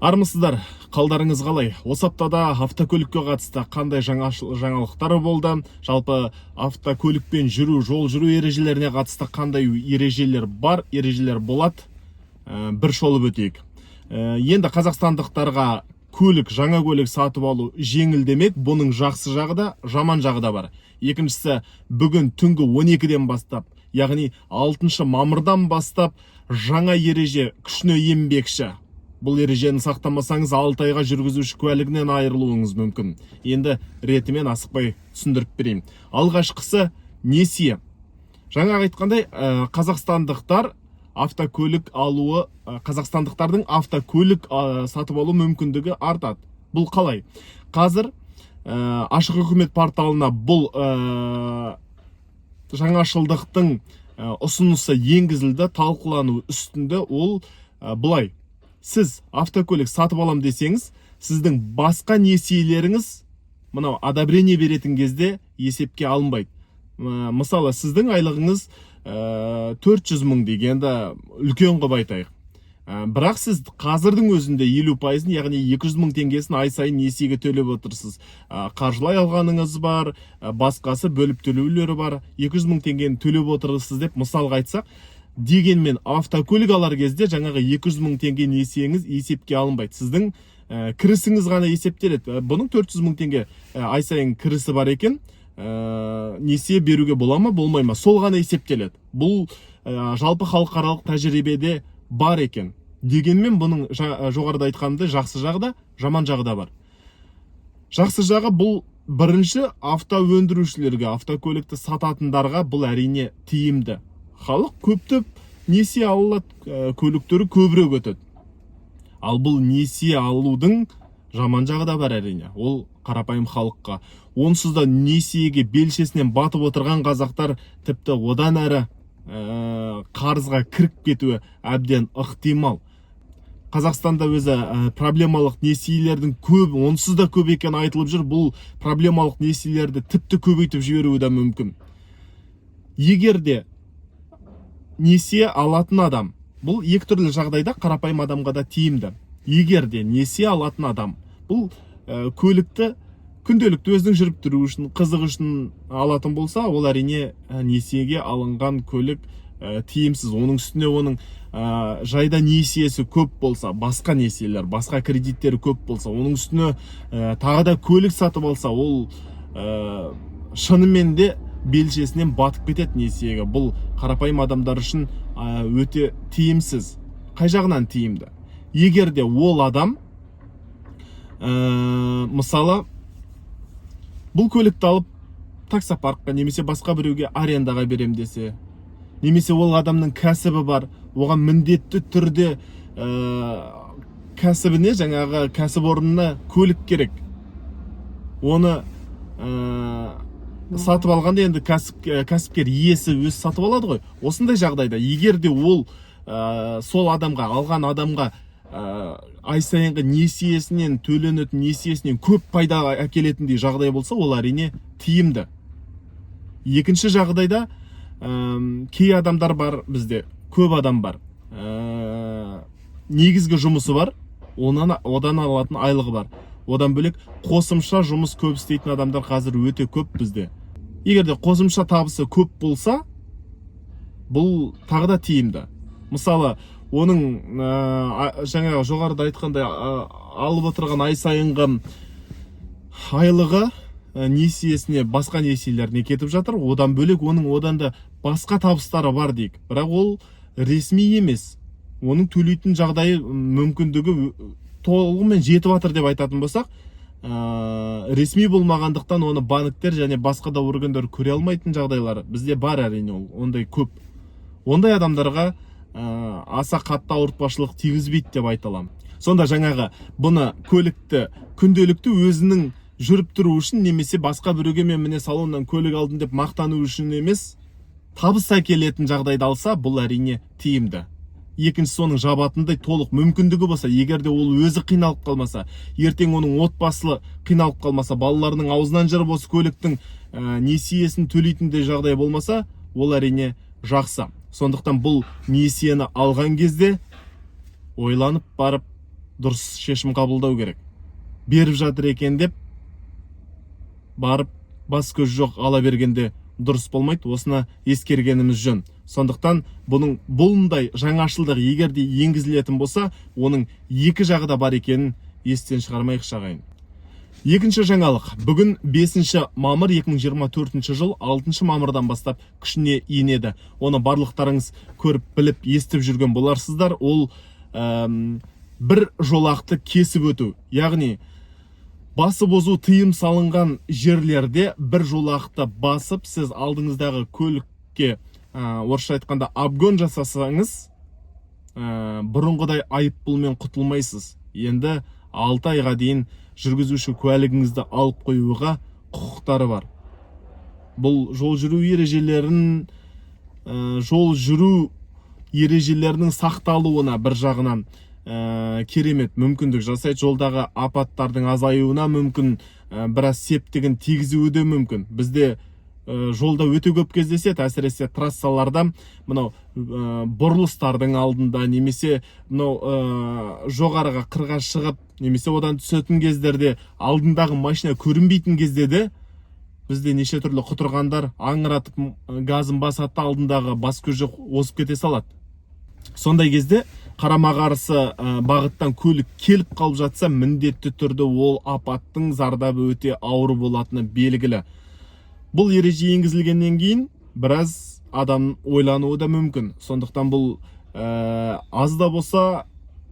Армысыздар, қалдарыңыз қалай? Осы аптада автокөлікке қатысты қандай жаңалықтар болды? Жалпы автокөлікпен жол жүру ережелеріне қатысты қандай ережелер бар, ережелер болады? Бір шолып өтейік. Енді қазақстандықтарға жаңа көлік сатып алу жеңілдемек. Бұның жақсы жағы да, жаман жағы да бар. Екіншісі, бүгін түнгі 12-ден бастап, яғни 6 мамырдан бастап жаңа ереже күшіне енбекші. Бұл ережені сақтамасаңыз 6 айға жүргізуші куәлігінен айырылуыңыз мүмкін. Енді ретімен асықпай түсіндіріп берейін. Алғашқысы несие. Жаңа айтқандай, қазақстандықтардың автокөлік сатып алу мүмкіндігі артады. Бұл қалай? Қазір ашық үкімет порталына бұл жаңашылдықтың ұсынысы енгізілді, талқылану үстінде. Ол былай: сіз автокөлік сатып алам десеңіз, сіздің басқа несиелеріңіз мынау одобрение беретін кезде есепке алынбайды. Мысалы, сіздің айлығыңыз 400 мың дегенді үлкен қылып айтайық. Бірақ сіз қазірдің өзінде 50%, яғни 200 мың теңгесін ай сайын несиеге төлеп отырсыз. Қаржылай алғаныңыз бар, басқасы бөліп төлеулері бар. 200 мың теңгені төлеп отырсыз деп мысалға айтсақ, дегенмен автокөлік алар кезде жаңағы 200 мың теңге несиеңіз есепке алынбайды. Сіздің кірісіңіз ғана есептеледі. Бұның 400 мың теңге ай сайын кірісі бар екен, несие беруге бола ма, болмай ма, сол ғана есептеледі. Бұл жалпы халықаралық тәжірибеде бар екен. Дегенмен бұның жоғарыда айтқанымдай жақсы жағы да, жаман жағы да бар. Жақсы жағы бұл: бірінші, автоөндірушілерге, автокөлікті сататындарға бұл әрине тиімді. Халық көптеп несие алады, көліктері көбірек өтеді. Ал бұл несие алудың жаман жағы да бар әрине. Ол қарапайым халыққа. Онсыз да несиеге белшесінен батып отырған қазақтар тіпті одан әрі қарызға кіріп кетуі әбден ықтимал. Қазақстанда өзі проблемалық несиелердің көп, онсыз да көп екен айтылып жүр. Бұл проблемалық несиелерді тіпті көбейтіп жіберуі да мүмкін. Егер де несие алатын адам, бұл екі түрлі жағдайда қарапайым адамға да тиімді. Егер де несие алатын адам бұл көлікті күнделікті өзінің жүріп тұру үшін, қызық үшін алатын болса, ол әрине несиеге алынған көлік тиімсіз. Оның үстіне оның жайда несиесі көп болса, басқа несиелер, басқа кредиттері көп болса, оның үстіне тағы да көлік сатып алса, ол шынымен де белшесінен батып кетеді несиеге. Бұл қарапайым адамдар үшін өте тиімсіз. Қай жағынан тиімді? Егер де ол адам мысалы бұл көлікті алып таксопаркқа немесе басқа біреуге арендаға берем десе, немесе ол адамның кәсібі бар, оған міндетті түрде кәсібіне, жаңағы кәсіпорнына көлік керек. Оны сатып алғанда енді кәсіпкер иесі өзі сатып алады ғой. Осындай жағдайда егер де ол сол адамға, алған адамға ай сайынғы несиесінен, төленетін несиесінен көп пайда әкелетіндей жағдай болса, ол әрине тиімді. Екінші жағдайда кей адамдар бар бізде, көп адам бар. Негізгі жұмысы бар, одан алатын айлығы бар. Одан бөлек қосымша жұмыс көп істейтін адамдар қазір өте көп бізде. Егер де қосымша табысы көп болса, бұл тағы да тиімді. Мысалы, оның жаңа жоғарыда айтқандай алып отырған ай сайынғы айлығы несиесіне, басқа несиелеріне кетіп жатыр. Одан бөлек оның одан да басқа табыстары бар дейік. Бірақ ол ресми емес. Оның төлейтін жағдайы, мүмкіндігі толығымен жетіп жатыр деп айтатын болсақ, ресми болмағандықтан оны банктер және басқа да органдар көре алмайтын жағдайлар бізде бар әрине. Ондай көп. Ондай адамдарға аса қатты ауыртпашылық тигізбейді деп айта аламын. Сонда жаңағы бұны көлікті күнделікті өзінің жүріп тұру үшін, немесе басқа біреуге мен міне салоннан көлік алдым деп мақтану үшін емес, табыс әкелетін жағдайда алса, бұл әрине тиімді. Екіншісі, оның жабатындай толық мүмкіндігі болса, егер де ол өзі қиналып қалмаса, ертең оның отбасы қиналып қалмаса, балаларының аузынан жырып осы көліктің несиесін төлейтіндей жағдай болмаса, ол әрине жақсы. Сондықтан бұл несиені алған кезде ойланып барып, дұрыс шешім қабылдау керек. Беріп жатыр екен деп барып бас көз жоқ ала бергенде дұрыс болмайды. Осыны ескергеніміз жөн. Сондықтан бұндай жаңашылдық егер де енгізілетін болса, оның екі жағы да бар екенін естен шығармайық шағайын. Екінші жаңалық. Бүгін 5 мамыр 2024 жыл 6 мамырдан бастап күшіне енеді. Оны барлықтарыңыз көріп, біліп, естіп жүрген боларсыздар. Ол бір жолақты кесіп өту. Яғни, басып озу тыйым салынған жерлерде бір жолақты басып, сіз алдыңыздағы көлікке орысша айтқанда обгон жасасаңыз, бұрынғыдай айыппұлмен құтылмайсыз. Енді 6 айға дейін жүргізуші куәлігіңізді алып қоюға құқықтары бар. Бұл жол жүру ережелерінің сақталуына бір жағынан керемет мүмкіндік жасайды. Жолдағы апаттардың азаюына мүмкін, біраз септігін тигізуі де мүмкін. Бізде жолда өте көп кездеседі, әсіресе трассаларда, мынау бұрылыстардың алдында, немесе мынау жоғарыға қырға шығып, немесе одан түсетін кездерде алдындағы машина көрінбейтін кезде де бізде неше түрлі құтырғандар аңыратып газын басады, алдындағы бас көз жоқ озып кете салады. Сондай кезде қарама қарсы бағыттан көлік келіп қалып жатса, міндетті түрде ол апаттың зардабы өте ауыр болатыны белгілі. Бұл ереже енгізілгеннен кейін біраз адам ойлануы да мүмкін. Сондықтан бұл аз да болса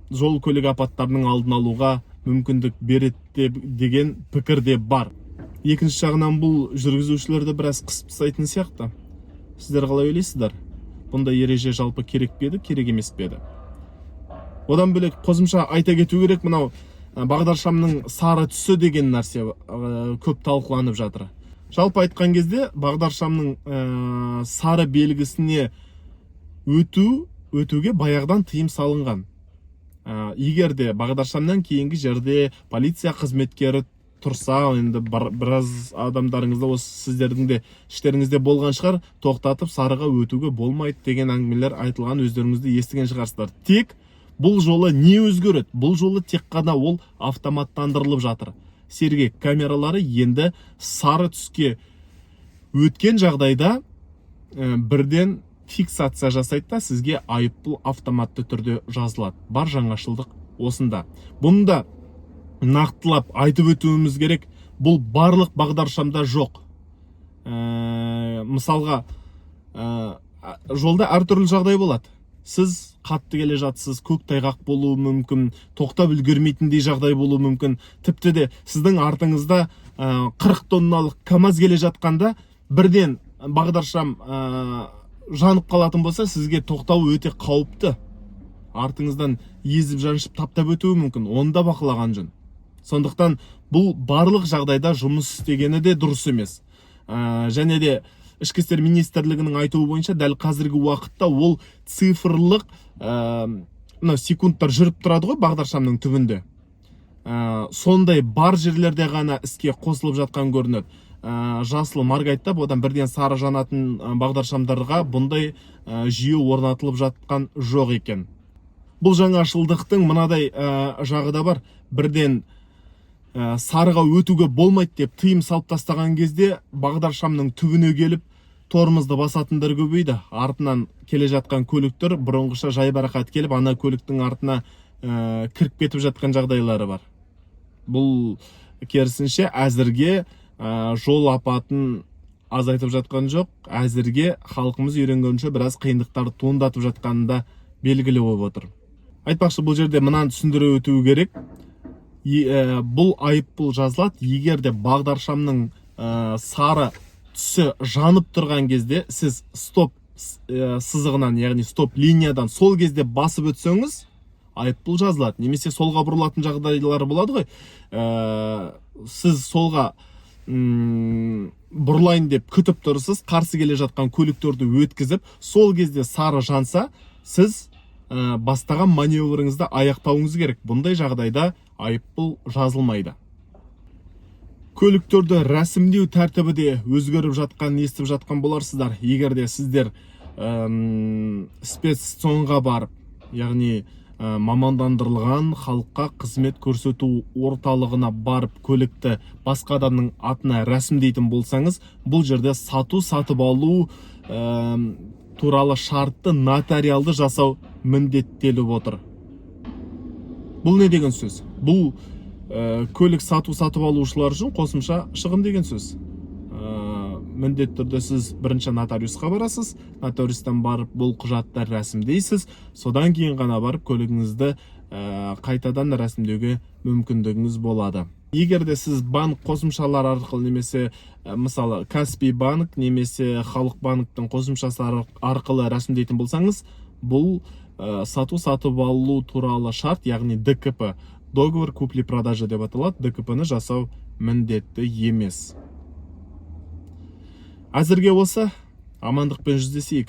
жол көлік апаттарының алдын алуға мүмкіндік береді деген пікір де бар. Екінші жағынан бұл жүргізушілерді біраз қысып тастайтын сияқты. Сіздер қалай ойлайсыздар? Бұндай ереже жалпы керек пе еді, керек емес пе еді? Одан бөлек қосымша айта кету керек, мынау бағдаршамның сары түсі деген нәрсе көп талқыланып жатыр. Жалпы айтқан кезде бағдаршамның сары белгісіне өтуге баяғыдан тыйым салынған. Егер де бағдаршамнан кейінгі жерде полиция қызметкері тұрса, енді біраз адамдарыңызда, осы сіздердің де іштеріңізде болған шығар, тоқтатып сарыға өтуге болмайды деген әңгімелер айтылған, өздеріңізді естіген шығарсыздар. Тек бұл жолы не өзгереді? Бұл жолы тек қана ол автоматтандырылып жатыр. Сергек камералары енді сары түске өткен жағдайда бірден фиксация жасайды да, сізге айыппұл автоматты түрде жазылады. Бар жаңашылдық осында. Бұнда нақтылап айтып өтуіміз керек, бұл барлық бағдаршамда жоқ. Мысалға, жолда әртүрлі жағдай болады. Сіз қатты келе жатсыз, көктайғақ болуы мүмкін, тоқтап үлгермейтіндей жағдай болуы мүмкін. Тіпті де сіздің артыңызда 40 тонналық КамАЗ келе жатқанда, бірден бағдаршам жанып қалатын болса, сізге тоқтау өте қауіпті. Артыңыздан езіп жаншып таптап өтуі мүмкін. Оны да бақылаған жөн. Сондықтан бұл барлық жағдайда жұмыс істегені де дұрыс емес. Және де Ішкі істер министрлігінің айтуы бойынша дәл қазіргі уақытта ол цифрлық секундтар жүріп тұрады ғой бағдаршамның түбінде. Сондай бар жерлерде ғана іске қосылып жатқан көрінеді. Жасыл маргайттап, одан бірден сары жанатын бағдаршамдарға бұндай жүйе орнатылып жатқан жоқ екен. Бұл жаңашылдықтың мынадай жағы да бар. Бірден сарыға өтуге болмайды деп тыйым салып тастаған кезде бағдаршамның түбіне келіп тормозды басатындар көбейді. Артынан келе жатқан көліктер бұрынғыша жайбарақат келіп, ана көліктің артына кіріп кетіп жатқан жағдайлары бар. Бұл керісінше әзірге жол апатын азайтып жатқан жоқ. Әзірге халқымыз үйренгенше біраз қиындықтар туындатып жатқанында белгілі болып отыр. Айтпақшы, бұл жерде мынаны түсіндіре өту керек. Бұл айыппұл жазылады, егер де бағдаршамның сары түсі жанып тұрған кезде сіз стоп сызығынан, яғни стоп линиядан сол кезде басып өтсеңіз, айыппұл жазылады. Немесе солға бұрылатын жағдайлары болады ғой. Сіз солға бұрылайын деп күтіп тұрсыз, қарсы келе жатқан көліктерді өткізіп, сол кезде сары жанса, сіз бастаған маневріңізді аяқтауыңыз керек. Бұндай жағдайда айыппұл жазылмайды. Көліктерді рәсімдеу тәртібі де өзгеріп жатқан, естіп жатқан боларсыздар. Егер де сіздер спецсонға барып, яғни мамандандырылған халыққа қызмет көрсету орталығына барып көлікті басқа адамның атына рәсімдейтін болсаңыз, бұл жерде сатып алу туралы шартты нотариалды жасау міндеттеліп отыр. Бұл не деген сөз? Бұл көлік сатып алушылар үшін қосымша шығын деген сөз. Міндетті түрде сіз бірінші нотариусқа барасыз, нотариустан барып бұл құжаттар рәсімдейсіз, содан кейін ғана барып көлігіңізді қайтадан рәсімдеуге мүмкіндігіңіз болады. Егер де сіз банк қосымшалар арқылы немесе мысалы Каспий банк немесе Халық банктың қосымшасы арқылы рәсімдейтін болсаңыз, бұл сатып алу туралы шарт, яғни ДКП, договор купли-продажи деп аталады, ДКП-ны жасау міндетті емес. Әзірге осы, амандықпен жүздесейік.